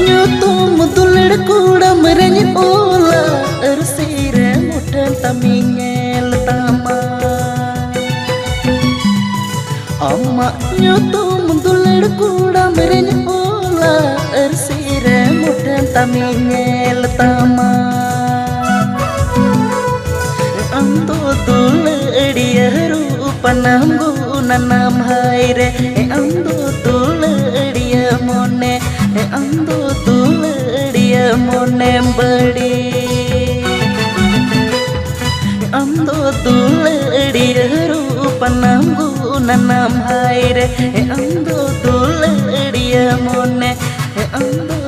nyutum tulir kuda merenya ola ersire mudan taminyel tama Amma nyutum tulir kuda merenya ola ersire mudan taminyel tama Ando tulir rupanamgu nanam haire ando tulir mone ando tulir mone badi ando tulir rupanamgu nanam haire ando tulir mone ando